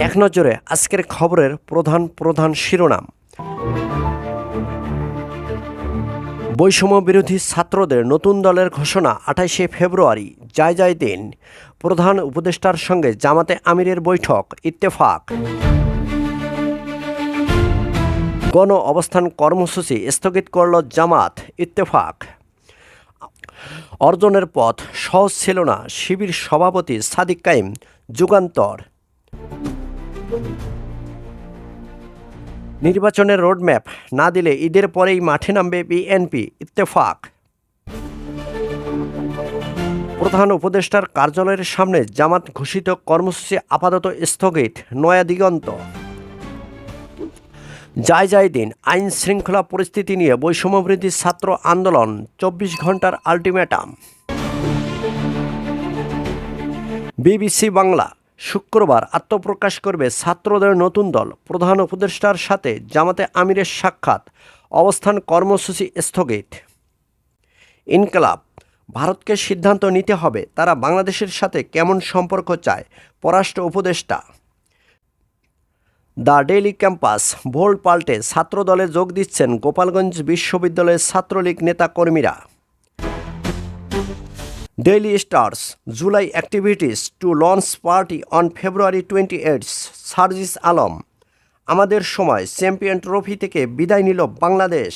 এক নজরে আজকের খবরের প্রধান শিরোনাম। বৈষম্য বিরোধী ছাত্রদের নতুন দলের ঘোষণা ২৮শে ফেব্রুয়ারি, যায় দিন। প্রধান উপদেষ্টার সঙ্গে জামাতে আমিরের বৈঠক, ইত্তেফাক। গণ অবস্থান কর্মসূচি স্থগিত করল জামাত, ইত্তেফাক। অর্জনের পথ সহজ ছিল না, শিবির সভাপতি সাদিক কায়েম, যুগান্তর। নির্বাচনের রোডম্যাপ না দিলে ঈদের পরেই মাঠে নামবে বিএনপি, ইত্তেফাক। প্রধান উপদেষ্টার কার্যালয়ের সামনে জামাত ঘোষিত কর্মসূচি আপাতত স্থগিত, নয়া দিগন্ত। যায় দিন। আইন শৃঙ্খলা পরিস্থিতি নিয়ে বৈষম্যবিরোধী ছাত্র আন্দোলন, ২৪ ঘন্টার আলটিমেটাম। বিবিসি বাংলা, শুক্রবার আত্মপ্রকাশ করবে ছাত্রদের নতুন দল, প্রধান উপদেষ্টার সাথে জামাতে আমিরের সাক্ষাৎ, অবস্থান কর্মসূচি স্থগিত। ইনকলাব, ভারতকে সিদ্ধান্ত নিতে হবে তারা বাংলাদেশের সাথে কেমন সম্পর্ক চায়, পররাষ্ট্র উপদেষ্টা। দ্য ডেইলি ক্যাম্পাস, ভোল্ট পাল্টে ছাত্রদলে যোগ দিচ্ছেন গোপালগঞ্জ বিশ্ববিদ্যালয়ের ছাত্রলীগ নেতাকর্মীরা। Daily stars, July activities to launch party on February 28, Sarjis Alam. আমাদের সময় চ্যাম্পিয়ন ট্রফি থেকে বিদায় নিল বাংলাদেশ।